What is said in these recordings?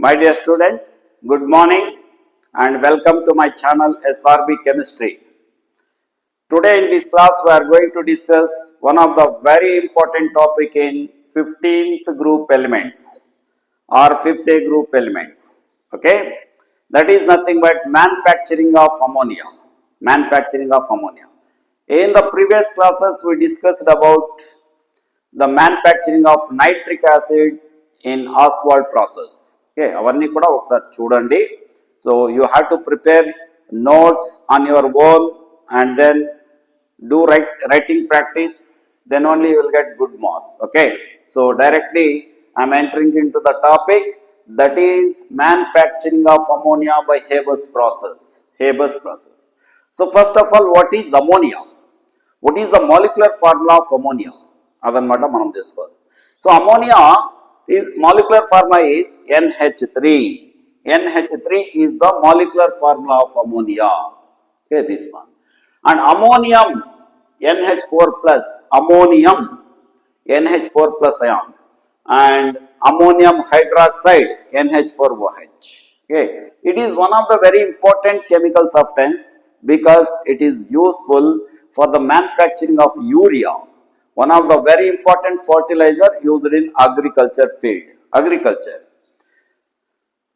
My dear students, good morning and welcome to my channel SRB Chemistry. Today in this class we are going to discuss one of the very important topic in 15th group elements or 5th A group elements. Okay, that is nothing but manufacturing of ammonia. Manufacturing of ammonia. In the previous classes we discussed about the manufacturing of nitric acid in Oswald process. Okay, అవన్నీ కూడా ఒకసారి చూడండి. So you have to prepare notes on your own and then do writing practice, then only you will get good marks. Okay, so directly I am entering into the topic, that is manufacturing of ammonia by Haber's process. Haber's process. So first of all, what is ammonia? What is the molecular formula of ammonia? అదనమాట మనం తెలుసుకోవాలి. So ammonia is molecular formula is NH3. NH3 is the molecular formula of ammonia. Okay, this one. And ammonium NH4 plus, ammonium NH4 plus ion, and ammonium hydroxide NH4OH. Okay, it is one of the very important chemical substance because it is useful for the manufacturing of urea. One of the very important fertilizer used in agriculture field. Agriculture.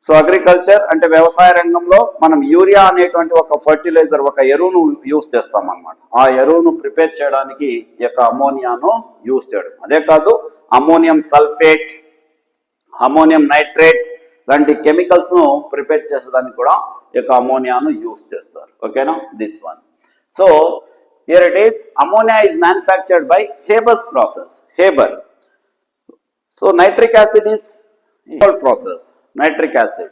So agriculture అంటే వ్యవసాయ రంగంలో మనం urea అనేటువంటి ఒక fertiliser, ఒక ఎరువును use చేస్తాం అన్నమాట. ఆ ఎరువును ప్రిపేర్ చేయడానికి ఈ యొక్క అమోనియాను యూజ్ చేయడం. అదే కాదు, అమోనియం సల్ఫేట్, అమోనియం నైట్రేట్ లాంటి కెమికల్స్ ను ప్రిపేర్ చేసేదానికి కూడా ఈ యొక్క అమోనియాను యూజ్ చేస్తారు. ఓకేనా, this one. So here it is, ammonia is manufactured by Haber's process. Haber. So nitric acid is whole process. Nitric acid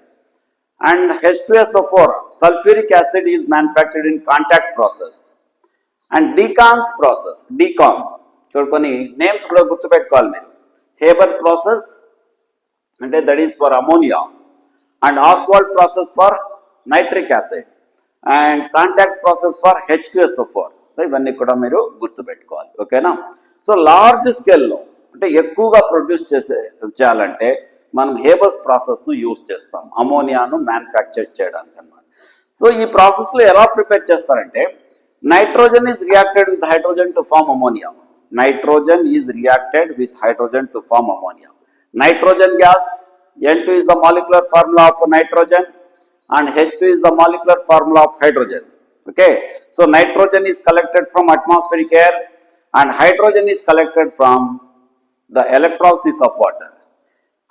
and H2SO4 sulfuric acid is manufactured in contact process and Decon's process. Decon కొన్ని names కూడా గుర్తుపెట్టుకోవాలి మీరు. Haber process అంటే that is for ammonia and Oswald process for nitric acid and contact process for H2SO4. So ఇవన్నీ కూడా మీరు గుర్తుపెట్టుకోవాలి. ఓకేనా. సో లార్జ్ స్కేల్లో అంటే ఎక్కువగా ప్రొడ్యూస్ చేయాలంటే మనం హేబర్స్ ప్రాసెస్ను యూజ్ చేస్తాం అమోనియాను మ్యానుఫ్యాక్చర్ చేయడానికి అన్నమాట. సో ఈ ప్రాసెస్లో ఎలా ప్రిపేర్ చేస్తారంటే, nitrogen is reacted with hydrogen to form ammonia. Nitrogen is reacted with hydrogen to form ammonia. Nitrogen gas N2 is the molecular formula of nitrogen and H2 is the molecular formula of hydrogen. Okay, so nitrogen is collected from atmospheric air and hydrogen is collected from the electrolysis of water.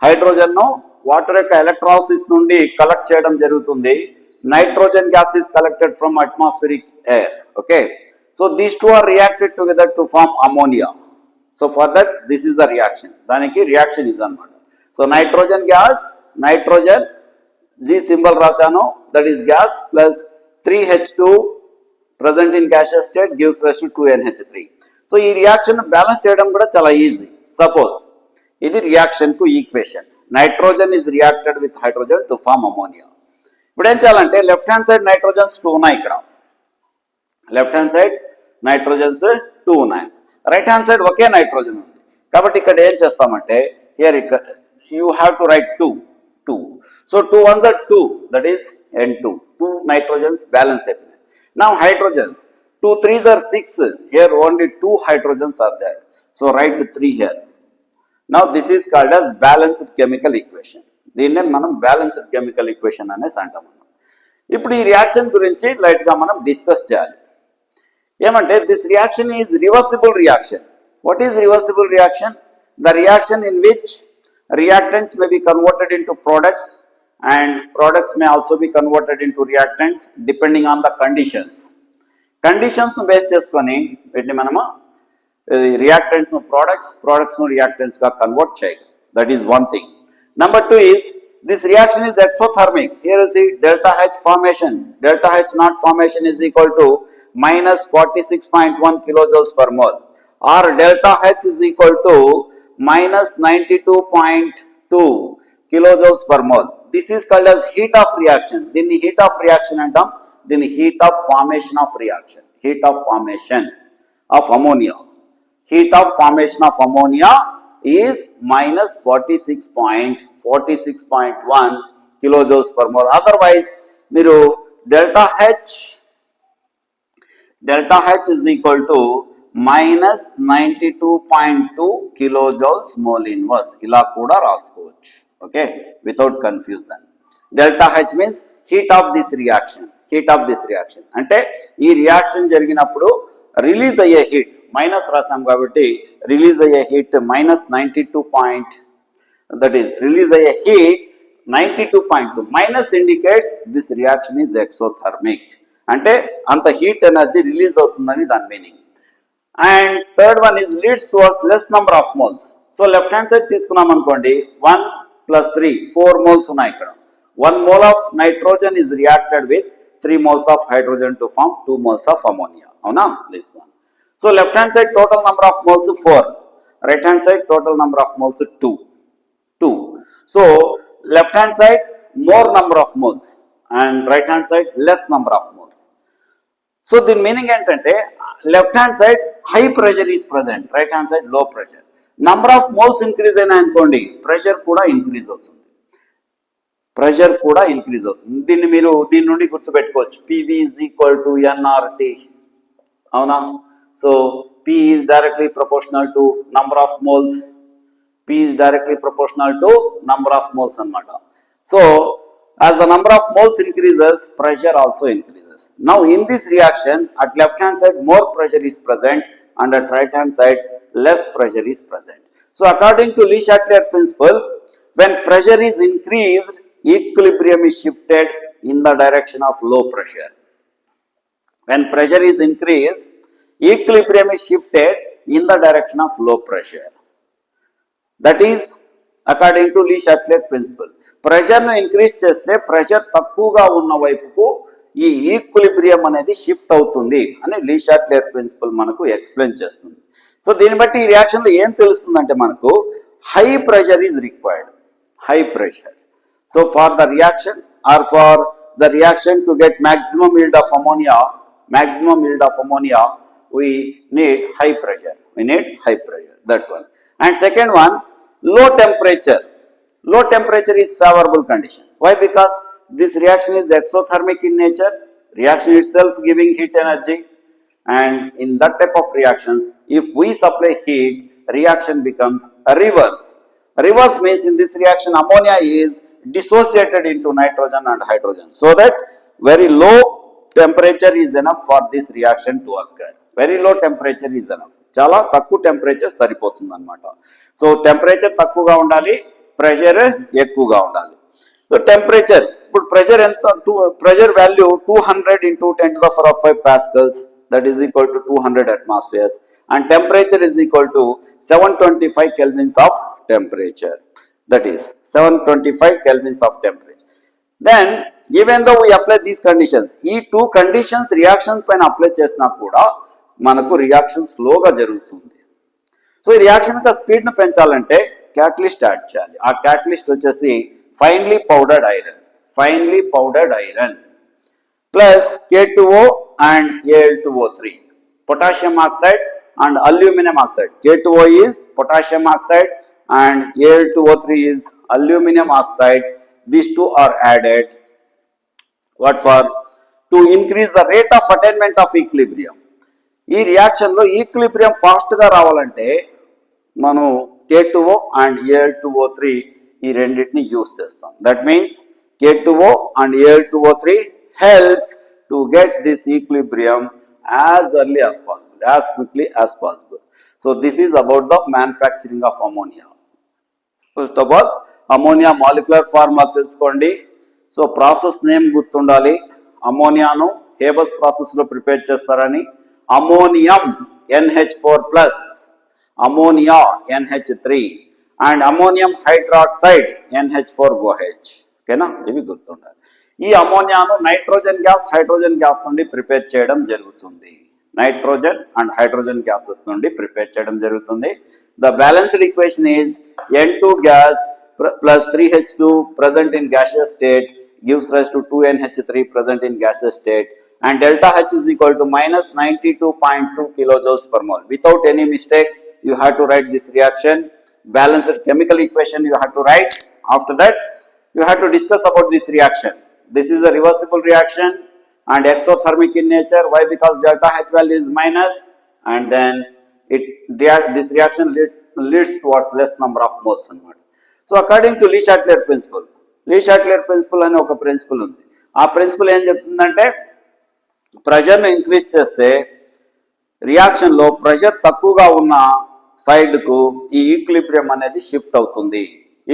Hydrogen no water యొక్క electrolysis నుండి collect చేయడం జరుగుతుంది. Nitrogen gas is collected from atmospheric air. Okay, so these two are reacted together to form ammonia. So for that this is the reaction. దానికి reaction ఇది అన్నమాట. So nitrogen gas, nitrogen G symbol రాశాను, that is gas plus 3H2 present in gaseous state gives rise to 2NH3. So ఈ reaction balance చేయడం కూడా చాలా easy. Suppose ఇది reaction కు equation, nitrogen is reacted with hydrogen to form ammonia. ఇప్పుడు ఏం చేయాలంటే లెఫ్ట్ హ్యాండ్ సైడ్ నైట్రోజన్స్ 2 ఉన్నాయి, ఇక్కడ లెఫ్ట్ హ్యాండ్ సైడ్ నైట్రోజన్స్ 2 ఉన్నాయి, రైట్ హ్యాండ్ సైడ్ ఒకే నైట్రోజన్ ఉంది. కాబట్టి ఇక్కడ ఏం చేస్తామంటే here you have to right 2. So 2 ones are 2, that is N2. 2 nitrogens balance అయిపోయినాయి. Now hydrogens 2 3s are 6. Here only 2 hydrogens are there. So write 3 here. Now this is called as balanced chemical equation. దీన్నే మనం balanced chemical equation అనేసి అంటాం. ఇప్పుడు ఈ reaction గురించి light గా మనం డిస్కస్ చేయాలి. ఏమంటే this reaction is reversible reaction. What is reversible reaction? The reaction in which reactants may be converted into products and products may also be converted into reactants depending on the conditions. Conditions ను base చేసుకొని వీటిని మనము reactants ను products ను reactants గా convert చేయగలం. That is one thing. Number 2 is this reaction is exothermic. Here you see delta H formation. Delta H naught formation is equal to minus 46.1 kilojoules per mole or delta H is equal to minus 92.2 kilojoules per mole. This is called as heat of reaction. దీన్ని heat of reaction అంటాం. దీన్ని heat of formation of reaction. Heat of formation of ammonia. Heat of formation of ammonia is minus 46.1 kilojoules per mole. Otherwise, మీరు delta H is equal to minus 92.2 kilojoules mole inverse. ఇలా కూడా రాసుకోవచ్చు. Okay, without confusion. Delta H means heat of this reaction. అంటే ఈ reaction జరిగినప్పుడు release అయ్యే heat minus రాసాం కాబట్టి రిలీజ్ అయ్యే heat minus 92. That is release అయ్యే heat 92.2. Minus indicates this reaction is exothermic. అంటే అంత హీట్ ఎనర్జీ రిలీజ్ అవుతుందని దాని meaning. And third one is leads towards less number of moles. So left hand side తీసుకున్నాం అనుకోండి, 1 + 3 4 moles ఉన్నాయి ఇక్కడ. 1 mole of nitrogen is reacted with 3 moles of hydrogen to form 2 moles of ammonia. Avuna? This one. So left hand side total number of moles 4. Right hand side total number of moles 2. So left hand side more number of moles and right hand side less number of moles. So the meaning entante left hand side high pressure is present, right hand side low pressure. Number of moles increase ayina ankondi, pressure kuda increase avutundi. దీన్ని మీరు దీని నుండి గుర్తుపెట్టుకోవచ్చు. PV is equal to nRT. అవునా? So P is directly proportional to number of moles. అన్నమాట. So as the number of moles increases, pressure also increases. Now in this reaction, at left hand side more pressure is present and at right hand side less pressure is present. So according to Le Chatelier principle, when pressure is increased, equilibrium is shifted in the direction of low pressure. When pressure is increased, equilibrium is shifted in the direction of low pressure. That is according to Le Chatelier principle. Pressure nu increase cheste pressure takkuga unna vaipuku ee equilibrium anedi shift avutundi ani Le Chatelier principle manaku explain chestundi. So dini batti ee reaction lo em telustundante manaku high pressure is required. So for the reaction to get maximum yield of ammonia, we need high pressure. That one. And second one, low temperature. Low temperature is favorable condition. Why? Because this reaction is exothermic in nature. Reaction itself giving heat energy. And in that type of reactions, if we supply heat, reaction becomes a reverse. Reverse means in this reaction ammonia is dissociated into nitrogen and hydrogen, so that very low temperature is enough for this reaction to occur. Very low temperature is enough. Chala takku temperature saripothundi annamata. So temperature takkuga undali, pressure ekkuva undali. So temperature, ఇప్పుడు pressure value 200 into 10 to the power of 5 pascals, that is equal to 200 atmospheres, and temperature is equal to 725 kelvins of temperature. That is 725 kelvins of temperature. Then even though we apply these conditions, ee two conditions reaction paina apply chesina kuda manaku reaction slow ga jarugutundi. So ee reaction ka speed nu penchalante catalyst add cheyali. Aa catalyst vachesi finely powdered iron plus K2O and Al2O3, potassium oxide and aluminum oxide. K2O is potassium oxide and Al2O3 is aluminum oxide. These two are added. What for? To increase the rate of attainment of equilibrium. ఈ reaction లో equilibrium fast గా రావాలంటే మనం K2O and Al2O3 ఈ రెండింటిని use చేస్తాం. That means K2O and Al2O3 helps to get this equilibrium as early as possible, as quickly as possible. So this is about the manufacturing of ammonia. First of all, ammonia molecular formula తెలుసుకోండి. So process name గుర్తుండాలి. అమోనియాను Haber's process లో prepare చేస్తారని. Ammonium NH4+, ammonia NH3 and ammonium hydroxide NH4OH. ఓకేనా? ఇవి గుర్తుండాలి. ఈ అమోనియాను నైట్రోజన్ గ్యాస్, హైడ్రోజన్ గ్యాస్ నుండి ప్రిపేర్ చేయడం జరుగుతుంది. నైట్రోజన్ అండ్ హైడ్రోజన్ గ్యాసెస్ నుండి ప్రిపేర్ చేయడం జరుగుతుంది. The balanced equation is N2 gas plus 3H2 present in gaseous state gives rise to 2NH3 present in gaseous state, and delta H is equal to minus 92.2 kilojoules per mole. Without any mistake, you have to write this reaction. balanced chemical equation you have to write. After that, you have to discuss about this reaction. This is a reversible reaction and exothermic in nature. Why? Because delta H value is minus, and then this reaction leads towards less number of moles. So according to Le Chatelier principle, అనే ఒక principal ఉంది. ఆ principal ఏం చెప్తుందంటే ప్రెషర్ను increase చేస్తే రియాక్షన్లో pressure తక్కువగా ఉన్న సైడ్కు ఈ ఈక్విలిబ్రియం అనేది షిఫ్ట్ అవుతుంది.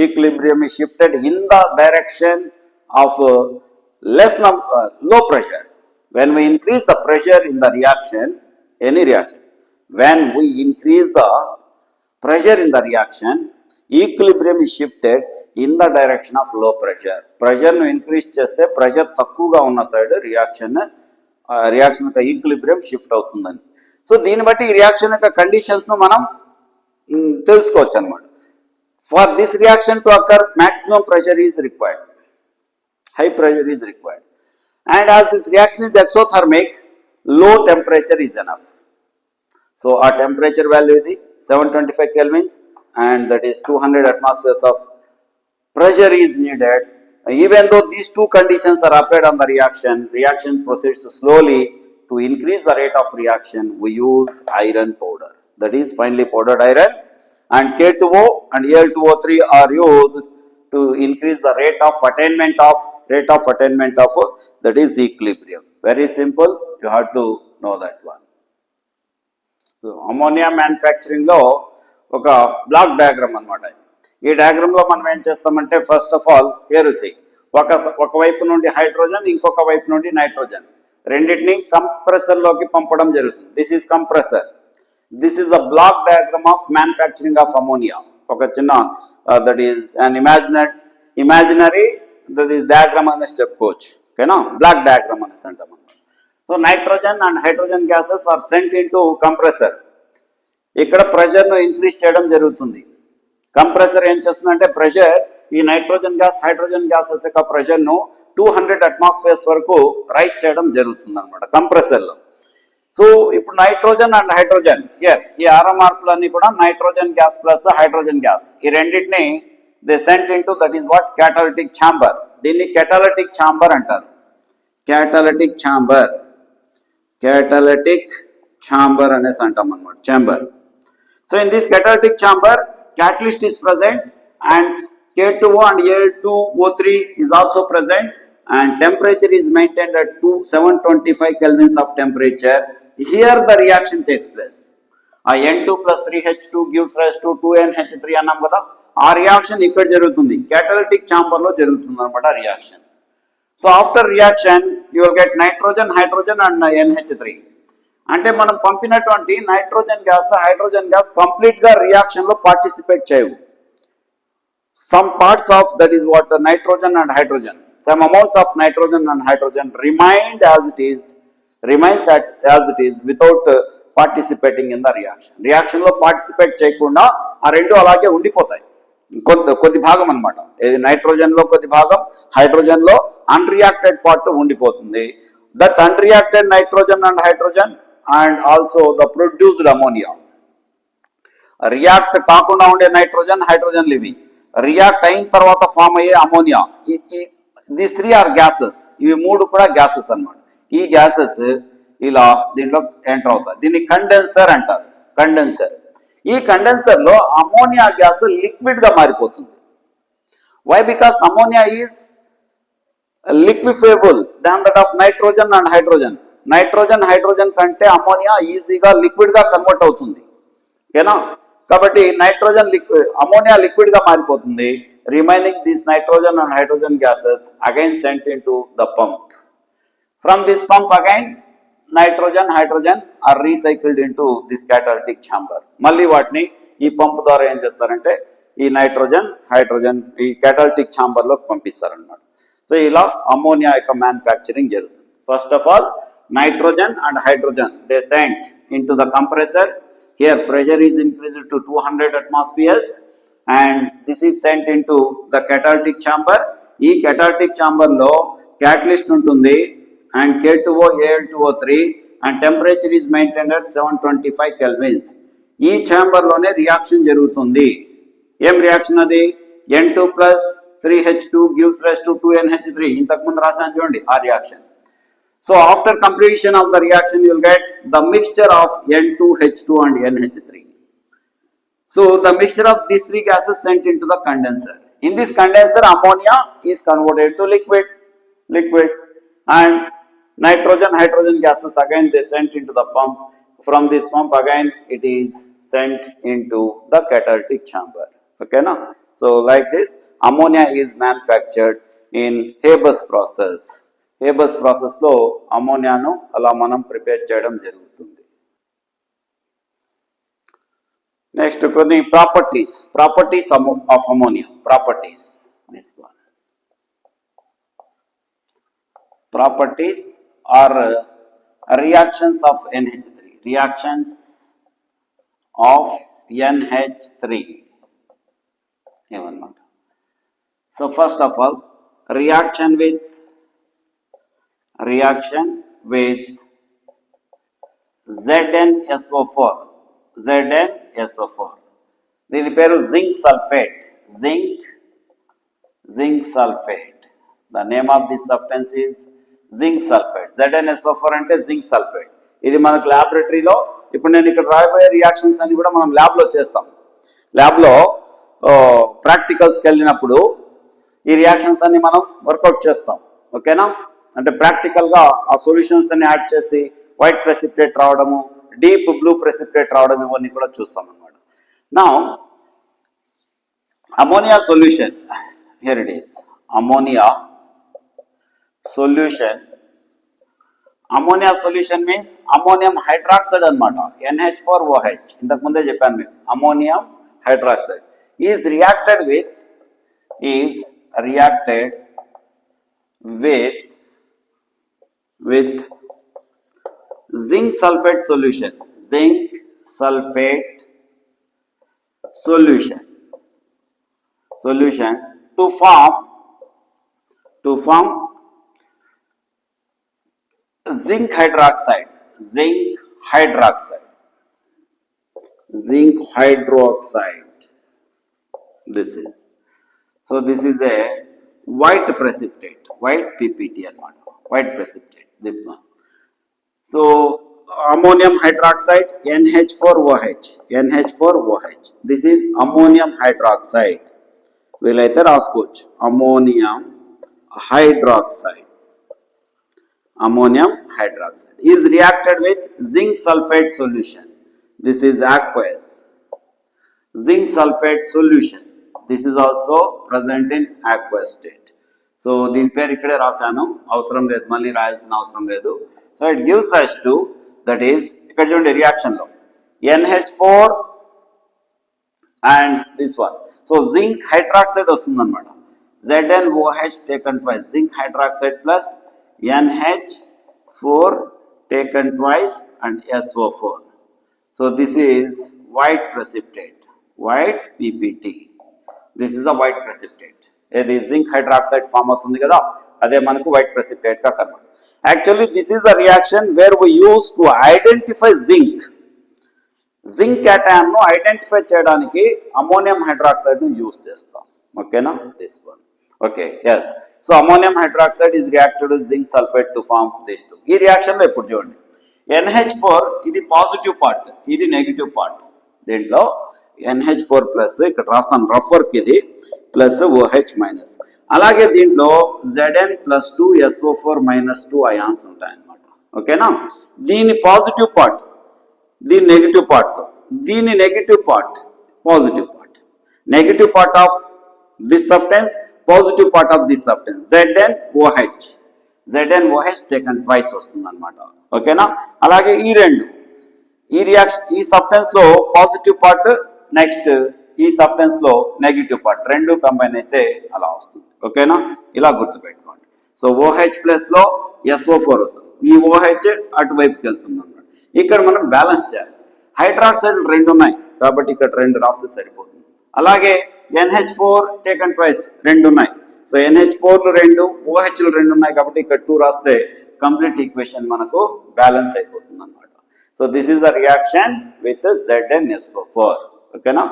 Equilibrium is shifted in the direction of low pressure. When we increase the pressure in the reaction, any reaction, when we increase the pressure in the reaction, equilibrium is shifted in the direction of low pressure. Pressure nu increase cheste pressure takkuga unna side reaction యొక్క equilibrium shift అవుతుందని. So దీన్ని బట్టి ఈ reaction యొక్క conditions ను మనం తెలుసుకోవచ్చు అన్నమాట. For this reaction to occur maximum pressure is required, high pressure is required, and as this reaction is exothermic, low temperature is enough. So our temperature value is 725 kelvins, and that is 200 atmospheres of pressure is needed. Even though these two conditions are applied on the reaction proceeds slowly. To increase the rate of reaction, we use iron powder, that is finely powdered iron, and K2O and Al2O3 are used to increase the rate of attainment of that is equilibrium. Very simple, you have to know that one. So ammonia manufacturing లో ఒక block diagram అన్నమాట. ఈ diagram లో మనం ఏం చేస్తామంటే first of all ఏరుసి ఒక వైపు నుండి హైడ్రోజన్, ఇంకొక వైపు నుండి నైట్రోజన్ రెండింటిని కంప్రెసర్ లోకి పంపడం జరుగుతుంది. This is compressor. This is the block diagram of manufacturing of ammonia. ఒక చిన్న that is an imaginary that is diagram అనేసి చెప్పుకోవచ్చు. ఓకేనా, బ్లాక్ డయాగ్రామ్ అనేసి అంటాం. So nitrogen and hydrogen gases are sent in to compressor. ఇక్కడ ప్రెషర్ను increase చేయడం జరుగుతుంది. కంప్రెసర్ ఏం చేస్తుందంటే ప్రెషర్ ఈ నైట్రోజన్ గ్యాస్, హైడ్రోజన్ గ్యాసెస్ యొక్క ప్రెషర్ను 200 అట్మాస్ఫియర్స్ వరకు రైజ్ చేయడం జరుగుతుంది అనమాట కంప్రెసర్లో. సో ఇప్పుడు నైట్రోజన్ అండ్ హైడ్రోజన్ ఈ ఆరో మార్పులన్నీ కూడా nitrogen gas plus hydrogen gas ఈ రెండింటిని they cent in to that is what catalytic chamber. దీన్ని కెటాలిటిక్ ఛాంబర్ అంటారు. క్యాటలిటిక్ ఛాంబర్ అనేసి అంటాం అనమాట, chamber. So in this catalytic chamber, catalyst is present and K2O and Al2O3 is also present, and temperature is maintained at 725 kelvins of temperature. Here the reaction takes place. N2 plus 3H2 gives rise to 2NH3 అన్నాం కదా. ఆ reaction ఇక్కడ జరుగుతుంది, catalytic chamber లో జరుగుతుంది అనమాట reaction. So after reaction you will get nitrogen, hydrogen and NH3. అంటే మనం పంపినటువంటి nitrogen gas, hydrogen gas complete గా రియాక్షన్ లో పార్టిసిపేట్ చేయవు. Some parts of that is what the nitrogen and hydrogen, some amounts of nitrogen and hydrogen remains as it is without participating in the reaction. Reaction లో participate చేయకుండా ఆ రెండు అలాగే ఉండిపోతాయి. కొద్ది భాగం అనమాట, ఇది నైట్రోజన్ లో కొద్ది భాగం, హైడ్రోజన్ లో అన్రియాక్టెడ్ పార్ట్ ఉండిపోతుంది. That unreacted nitrogen and hydrogen and also the produced ammonia, react కాకుండా ఉండే నైట్రోజన్, హైడ్రోజన్ ఇవి రియాక్ట్ అయిన తర్వాత ఫామ్ అయ్యే ammonia. These three are gases. ఇవి మూడు కూడా గ్యాసెస్ అన్నమాట. ఈ గ్యాసెస్ ఇలా దీంట్లో ఎంటర్ అవుతాయి. దీన్ని కండెన్సర్ అంటారు. ఈ కండెన్సర్ లో అమోనియా గ్యాస్ లిక్విడ్ గా మారిపోతుంది. Why? Because ammonia is liquefiable than that of nitrogen and hydrogen. Hydrogen కంటే అమోనియా ఈజీగా లిక్విడ్ గా కన్వర్ట్ అవుతుంది. ఓకేనా, కాబట్టి అమోనియా లిక్విడ్ గా మారిపోతుంది. Remaining this nitrogen and hydrogen gases again sent in to the pump. From this pump again nitrogen, hydrogen are recycled in to this catalytic chamber. మళ్ళీ వాటిని ఈ పంప్ ద్వారా ఏం చేస్తారంటే ఈ నైట్రోజన్, హైడ్రోజన్ ఈ క్యాటలిటిక్ ఛాంబర్ లో పంపిస్తారనమాట. సో ఇలా అమోనియా యొక్క మ్యానుఫ్యాక్చరింగ్ జరుగుతుంది. First of all nitrogen and hydrogen they sent into the compressor. Here pressure is increased to 200 atmospheres and this is sent into the catalytic chamber. ఈ catalytic chamber లో catalyst ఉంటుంది and K2O Al2O3 and temperature is maintained at 725 kelvins. ఈ chamber లోనే reaction జరుగుతుంది. ఏం reaction అది? N2 plus 3H2 gives rise to 2NH3. ఇంతకు ముందు రాసాను చూడండి ఆ reaction. So after completion of the reaction you will get the mixture of N2H2 and NH3. So the mixture of these three gases sent into the condenser. In this condenser ammonia is converted to liquid and nitrogen hydrogen gases again they sent into the pump. From this pump again it is sent into the catalytic chamber. Okay now, so like this ammonia is manufactured in Haber's process. Haber's process lo ammonia nu ala manam prepare cheyadam jarugutundi. Next కొన్ని properties of ammonia. Properties, this one. Properties are reactions of NH3. Reactions of NH3. So first of all, reaction with ZnSO4. దీని పేరు zinc sulphate. The name of this substance is zinc sulfate. ZnSO4 అంటే zinc sulphate. ఇది మనకు ల్యాబొరేటరీలో ఇప్పుడు నేను ఇక్కడ రాయబోయే reactions అన్ని కూడా మనం ల్యాబ్లో చేస్తాం. ల్యాబ్లో ప్రాక్టికల్స్కి వెళ్ళినప్పుడు ఈ రియాక్షన్స్ అన్ని మనం వర్కౌట్ చేస్తాం. ఓకేనా? అంటే ప్రాక్టికల్గా ఆ సొల్యూషన్స్ అన్ని యాడ్ చేసి వైట్ ప్రెసిపిటేట్ రావడము, డీప్ బ్లూ ప్రెసిపిటేట్ రావడం ఇవన్నీ కూడా చూస్తాం అన్నమాట. Now ammonia solution, here it is, ammonia solution means ammonium hydroxide అన్నమాట, NH4OH. ఇంతకు ముందే చెప్పాను మీకు, ammonium hydroxide is reacted with zinc sulfate solution to form zinc hydroxide. This is a white precipitate, white PPT అన్నమాట, white precipitate, this one. So ammonium hydroxide, NH4OH. This is ammonium hydroxide. వీలైతే రాసుకోవచ్చు, ammonium hydroxide is reacted with zinc sulfate solution. This is aqueous zinc sulfate solution. This is also present in aqueous state. So దీని పేరు ఇక్కడే రాశాను, అవసరం లేదు, మళ్ళీ రాయాల్సిన అవసరం లేదు. So it gives rise to, that is ఇక్కడ చూడండి రియాక్షన్ లో NH4 and this one. So zinc hydroxide వస్తుంది అన్నమాట. ZnOH taken twice, zinc hydroxide plus NH4 taken twice and SO4. So this is white precipitate, white PPT. This is a white precipitate. ఇది zinc hydroxide form అవుతుంది కదా, అదే మనకు white precipitate గా convert. Actually this is the reaction where we use to identify zinc cation ను identify చేయడానికి ammonium hydroxide ను use చేస్తాం. ఓకేనా? This one. Okay, yes. So ammonium hydroxide is reacted with zinc sulphate to form this two. ఈ రియాక్షన్ లో ఇప్పుడు చూడండి, NH4 ఇది పాజిటివ్ పార్ట్, ఇది నెగిటివ్ పార్ట్. దీంట్లో NH4 ప్లస్, ఇక్కడ రాస్తాను రఫ్ వర్క్, ఇది ప్లస్ OH మైనస్. అలాగే దీంట్లో Zn+2 SO4-2 అయాన్స్ ఉంటాయన్నమాట. ఓకేనా? దీని పాజిటివ్ పార్ట్, దీని నెగిటివ్ పార్ట్, దీని negative part, positive part, negative part of this substance, positive part of this substance, ZnOH taken twice వస్తుంది అనమాట. ఓకేనా? అలాగే ఈ రెండు, ఈ రియాక్షన్, ఈ సబ్స్టెన్స్ లో పాజిటివ్ పార్ట్, నెక్స్ట్ ఈ సబ్స్టెన్స్ లో నెగిటివ్ పార్ట్, రెండు కంబైన్ అయితే అలా వస్తుంది. ఓకేనా? ఇలా గుర్తుపెట్టుకోండి. సో OH ప్లస్ లో SO4 వస్తుంది, ఈ OH అటువైపుకి వెళ్తుంది అనమాట. ఇక్కడ మనం బ్యాలెన్స్ చేయాలి. హైడ్రాక్సైడ్ రెండు ఉన్నాయి కాబట్టి ఇక్కడ రెండు రాస్తే సరిపోతుంది. అలాగే NH4 టేకన్ ట్వైస్ రెండు ఉన్నాయి, సో NH4లు రెండు, OHలు రెండు ఉన్నాయి కాబట్టి ఇక్కడ 2 రాస్తే కంప్లీట్ ఈక్వేషన్ మనకు బ్యాలెన్స్ అయిపోతుంది అనమాట. So this is the reaction with ZnSO4. ఓకేనా?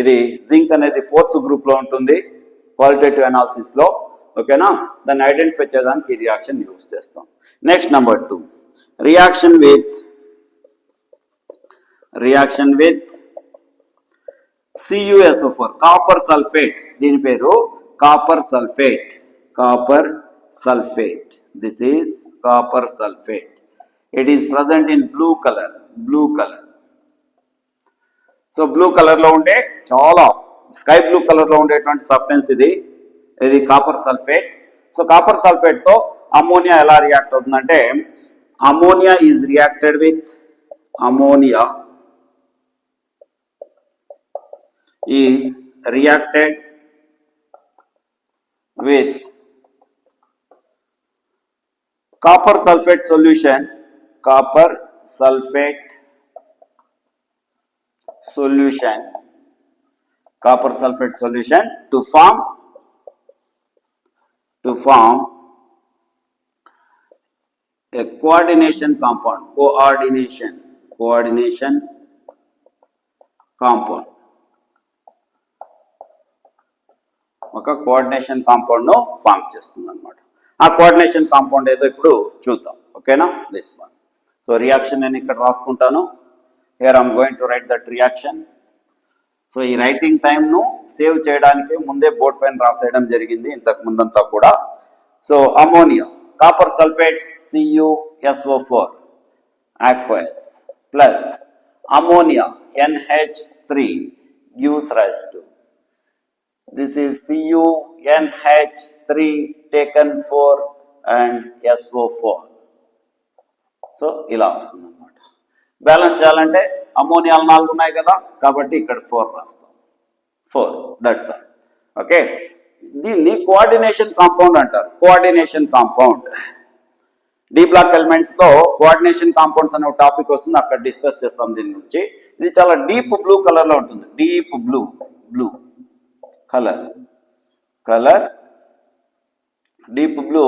ఇది జింక్ అనేది 4th గ్రూప్ లో ఉంటుంది క్వాలిటేటివ్ అనాలిసిస్ లో. ఓకేనా, దాన్ని ఐడెంటిఫై చేయడానికి ఈ రియాక్షన్ యూజ్ చేస్తాం. Next number 2, reaction with CuSO4 copper sulphate. దీని పేరు copper sulphate. This is copper sulphate. It is present in blue colour. So blue colour లో ఉండే చాలా స్కై బ్లూ కలర్ లో ఉండేటువంటి సబ్స్టెన్స్ ఇది copper sulphate. So copper sulphate తో ammonia ఎలా రియాక్ట్ అవుతుందంటే, ammonia is reacted with copper sulfate solution to form a coordination compound. ఒక కోఆర్డినేషన్ కాంపౌండ్ ను ఫామ్ చేస్తుంది అనమాట. ఆ కోఆర్డినేషన్ కాంపౌండ్ ఏదో ఇప్పుడు చూద్దాం. ఓకేనా, దిస్ వన్. సో రియాక్షన్ నేను ఇక్కడ రాసుకుంటాను. Here I'm going to right that reaction. So ఈ రైటింగ్ టైంను సేవ్ చేయడానికి ముందే బోర్డ్ పైన రాసేయడం జరిగింది ఇంతకు ముందంతా కూడా. So ammonia, copper sulphate CuSO4 aqueous plus ammonia NH3 gives rise to, this is CuNH3 taken 4 and SO4. So ఇలా వస్తుంది అనమాట. బ్యాలెన్స్ చేయాలంటే అమోనియాలు 4 ఉన్నాయి కదా, కాబట్టి ఇక్కడ 4 రాస్తాం. 4, దట్స్ ఆల్. ఓకే, దీన్ని కోఆర్డినేషన్ కాంపౌండ్ అంటారు. Coordination compound D block elements లో కోఆర్డినేషన్ కాంపౌండ్స్ అనే ఒక టాపిక్ వస్తుంది, అక్కడ డిస్కస్ చేస్తాం దీని గురించి. ఇది చాలా డీప్ బ్లూ కలర్ లో ఉంటుంది. Deep blue colour deep blue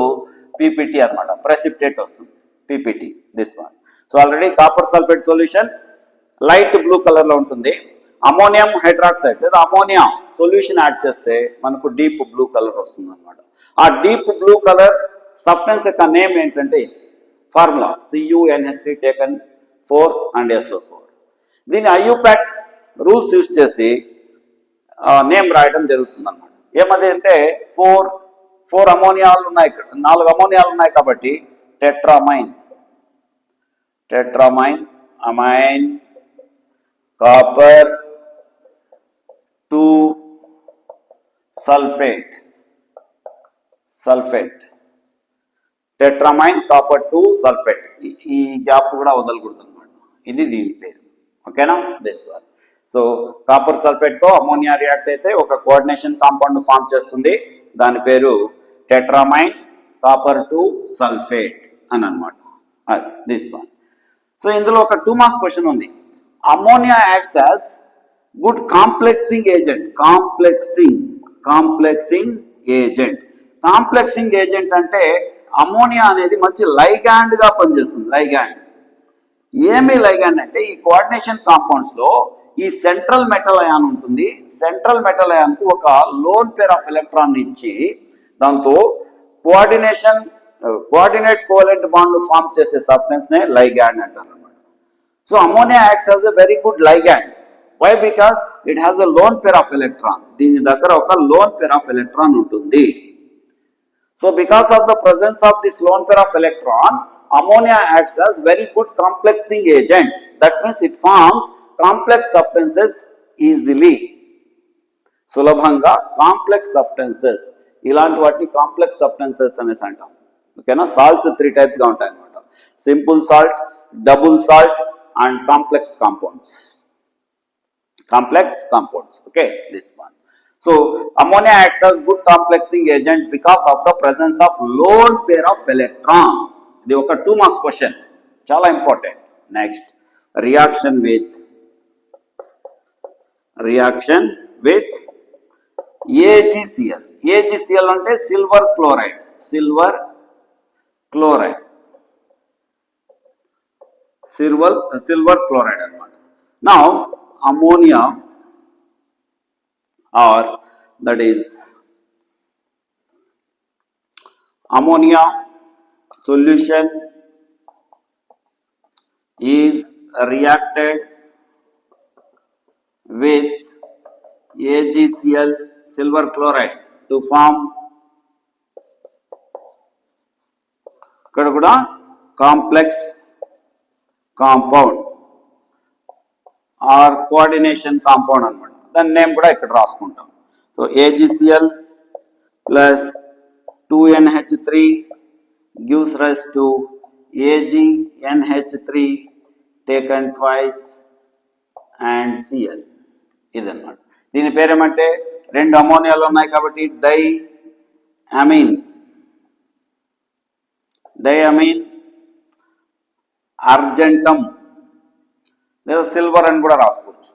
PPT అన్నమాట. ప్రెసిపిటేట్ వస్తుంది PPT, this one. So already copper sulphate solution light blue colour లో ఉంటుంది. అమోనియం హైడ్రాక్సైడ్ లేదా అమోనియా సొల్యూషన్ యాడ్ చేస్తే మనకు డీప్ బ్లూ కలర్ వస్తుంది అనమాట. ఆ డీప్ బ్లూ కలర్ సబ్స్టెన్స్ యొక్క నేమ్ ఏంటంటే formula CuNH3 taken 4 and SO4. దీని IUPAC రూల్స్ యూజ్ చేసి నేమ్ రాయడం జరుగుతుంది అనమాట. ఏమది అంటే 4 అమోనియాలు ఉన్నాయి, ఇక్కడ 4 అమోనియాలు ఉన్నాయి కాబట్టి tetrammine amine copper 2 sulphate tetrammine copper 2 sulphate. ఈ గ్యాప్ కూడా వదలకూడదు అనమాట. ఇది దీని పేరు. ఓకేనా, this one. So copper sulphate తో అమోనియా రియాక్ట్ అయితే ఒక కోఆర్డినేషన్ కాంపౌండ్ ఫామ్ చేస్తుంది. దాని పేరు టెట్రామైన్ కాపర్ 2 సల్ఫేట్ అని అనమాట. This one. సో ఇందులో ఒక 2 మార్క్స్ క్వశ్చన్ ఉంది. Ammonia acts as good complexing agent అంటే అమోనియా అనేది మంచి లైగాండ్ గా పనిచేస్తుంది. ఏమి లైగాండ్ అంటే ఈ కోఆర్డినేషన్ కాంపౌండ్స్ లో ఈ సెంట్రల్ మెటల్ అయాన్ ఉంటుంది. సెంట్రల్ మెటల్ అయాన్ కు ఒక లోన్ పేర్ ఆఫ్ ఎలక్ట్రాన్ ఇచ్చి దాంతో కోఆర్డినేట్ కోవలెంట్ బాండ్ ఫామ్ చేసే సబ్స్టెన్స్ నే లైగాండ్ అంటారు అన్నమాట. So ammonia acts as a very good ligand. Why? Because it has a lone pair of electron. దీని దగ్గర ఒక లోన్ పేర్ ఆఫ్ ఎలక్ట్రాన్ ఉంటుంది. So because of the presence of this lone pair of electron, ammonia acts as very good complexing agent. That means it forms complex substances easily. సులభంగా complex substances, ఇలాంటి వాటిని complex substances అనేసి అంటాం. ఓకేనా, salts 3 types గా ఉంటాయి అన్నమాట. Simple salt, double salt and complex compounds. Okay, this one. So ammonia acts as good complexing agent because of the presence of lone pair of electron. ఇది ఒక 2 మార్క్స్ క్వశ్చన్, చాలా important. Next, reaction with AgCl. AgCl అంటే silver chloride అన్నమాట. Now ammonia or that is ammonia solution is reacted with AgCl silver chloride to form ఇక్కడ కూడా complex compound or coordination compound అనమాట. దాని name కూడా ఇక్కడ రాసుకుంటాం. సో AgCl plus 2NH3 gives rise to AgNH3 taken twice and Cl. ఇదన్నమాట. దీని పేరేమంటే రెండు అమోనియాలు ఉన్నాయి కాబట్టి డైఅమీన్ అర్జెంటమ్ లేదా సిల్వర్ అని కూడా రాసుకోవచ్చు.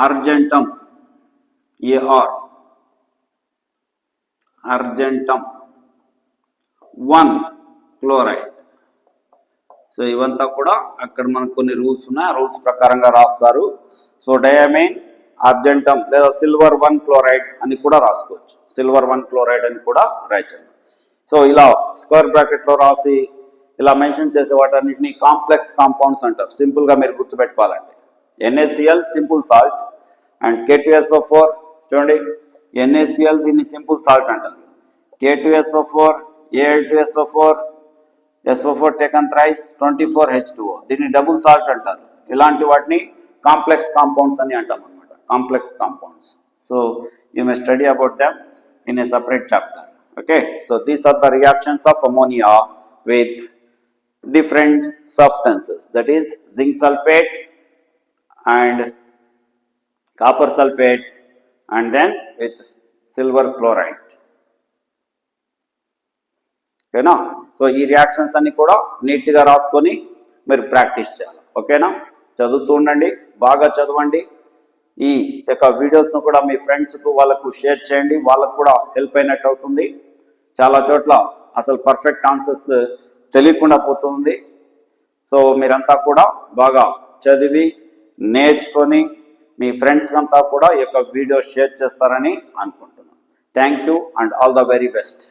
Argentum argentum 1 chloride. సో ఇవంతా కూడా అక్కడ మనకు కొన్ని రూల్స్ ఉన్నాయి, ఆ రూల్స్ ప్రకారంగా రాస్తారు. సో డైఅమీన్ అర్జెంటమ్ లేదా సిల్వర్ 1 క్లోరైడ్ అని కూడా రాసుకోవచ్చు. సిల్వర్ 1 క్లోరైడ్ అని కూడా రాయచండి. సో ఇలా స్క్వేర్ బ్రాకెట్లో రాసి ఇలా మెన్షన్ చేసే వాటన్నిటిని కాంప్లెక్స్ కాంపౌండ్స్ అంటారు. సింపుల్గా మీరు గుర్తుపెట్టుకోవాలంటే NaCl simple salt and K2SO4 చూడండి, NaCl దీన్ని సింపుల్ సాల్ట్ అంటారు. K2SO4 Al2SO4 SO4 taken thrice 24H2O దీన్ని డబుల్ సాల్ట్ అంటారు. ఇలాంటి వాటిని కాంప్లెక్స్ కాంపౌండ్స్ అని అంటాం అనమాట, complex compounds. So you may study about them in a separate chapter. Okay, so these are the reactions of ammonia with different substances, that is zinc sulfate and copper sulfate and then with silver chloride. ఓకేనా? So ఈ reactions అన్ని కూడా నీట్గా రాసుకొని మీరు practice చేయాలి. ఓకేనా? చదువుతూ ఉండండి, బాగా చదవండి. ఈ యొక్క వీడియోస్ను కూడా మీ ఫ్రెండ్స్కు వాళ్ళకు షేర్ చేయండి, వాళ్ళకు కూడా హెల్ప్ అయినట్టు అవుతుంది. చాలా చోట్ల అసలు పర్ఫెక్ట్ ఆన్సర్స్ తెలియకుండా పోతుంది. సో మీరంతా కూడా బాగా చదివి నేర్చుకొని మీ ఫ్రెండ్స్ అంతా కూడా ఈ యొక్క వీడియో షేర్ చేస్తారని అనుకుంటున్నాను. Thank you and all the very best.